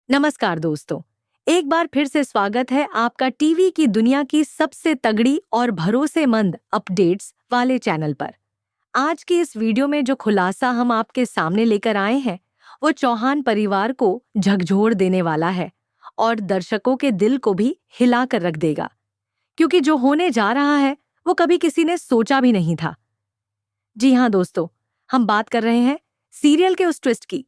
नमस्कार दोस्तों। एक बार फिर से स्वागत है आपका टीवी की दुनिया की सबसे तगड़ी और भरोसेमंद अपडेट्स वाले चैनल पर। आज की इस वीडियो में जो खुलासा हम आपके सामने लेकर आए हैं वो चौहान परिवार को झकझोर देने वाला है और दर्शकों के दिल को भी हिला कर रख देगा, क्योंकि जो होने जा रहा है वो कभी किसी ने सोचा भी नहीं था। जी हाँ दोस्तों, हम बात कर रहे हैं सीरियल के उस ट्विस्ट की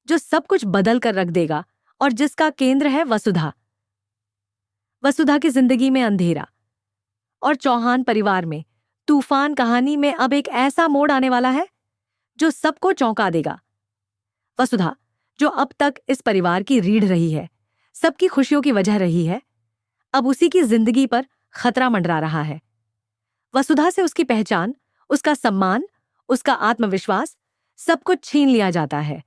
जो सब कुछ बदल कर रख देगा और जिसका केंद्र है वसुधा। वसुधा की जिंदगी में अंधेरा और चौहान परिवार में तूफान कहानी में अब एक ऐसा मोड़ आने वाला है जो सबको चौंका देगा। वसुधा, जो अब तक इस परिवार की रीढ़ रही है, सबकी खुशियों की वजह रही है, अब उसी की जिंदगी पर खतरा मंडरा रहा है। वसुधा से उसकी पहचान, उसका सम्मान, उसका आत्मविश्वास सब कुछ छीन लिया जाता है।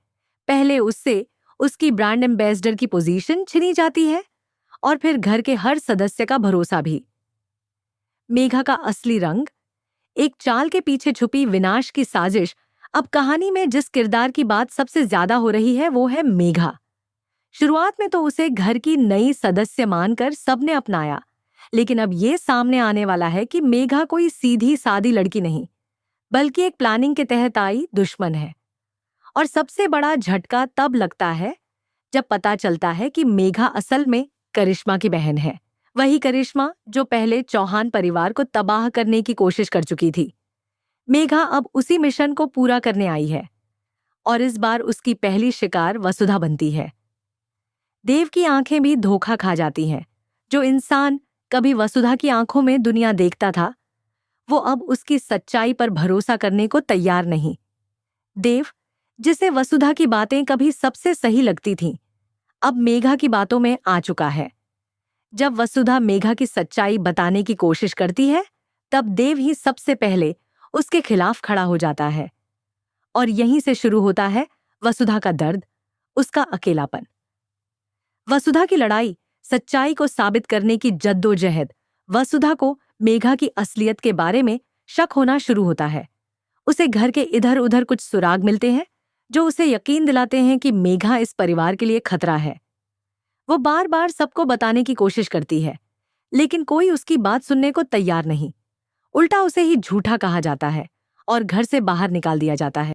पहले उससे उसकी ब्रांड एम्बेसडर की पोजीशन छिनी जाती है और फिर घर के हर सदस्य का भरोसा भी। मेघा का असली रंग, एक चाल के पीछे छुपी विनाश की साजिश। अब कहानी में जिस किरदार की बात सबसे ज्यादा हो रही है वो है मेघा। शुरुआत में तो उसे घर की नई सदस्य मानकर सबने अपनाया, लेकिन अब ये सामने आने वाला है कि मेघा कोई सीधी सादी लड़की नहीं, बल्कि एक प्लानिंग के तहत आई दुश्मन है। और सबसे बड़ा झटका तब लगता है जब पता चलता है कि मेघा असल में करिश्मा की बहन है। वही करिश्मा जो पहले चौहान परिवार को तबाह करने की कोशिश कर चुकी थी। मेघा अब उसी मिशन को पूरा करने आई है और इस बार उसकी पहली शिकार वसुधा बनती है। देव की आंखें भी धोखा खा जाती हैं। जो इंसान कभी वसुधा की आंखों में दुनिया देखता था, वो अब उसकी सच्चाई पर भरोसा करने को तैयार नहीं। देव, जिसे वसुधा की बातें कभी सबसे सही लगती थीं, अब मेघा की बातों में आ चुका है। जब वसुधा मेघा की सच्चाई बताने की कोशिश करती है, तब देव ही सबसे पहले उसके खिलाफ खड़ा हो जाता है। और यहीं से शुरू होता है वसुधा का दर्द, उसका अकेलापन। वसुधा की लड़ाई, सच्चाई को साबित करने की जद्दोजहद। वसुधा को मेघा की असलियत के बारे में शक होना शुरू होता है। उसे घर के इधर उधर कुछ सुराग मिलते हैं जो उसे यकीन दिलाते हैं कि मेघा इस परिवार के लिए खतरा है। वो बार बार सबको बताने की कोशिश करती है, लेकिन कोई उसकी बात सुनने को तैयार नहीं। उल्टा उसे ही झूठा कहा जाता है और घर से बाहर निकाल दिया जाता है।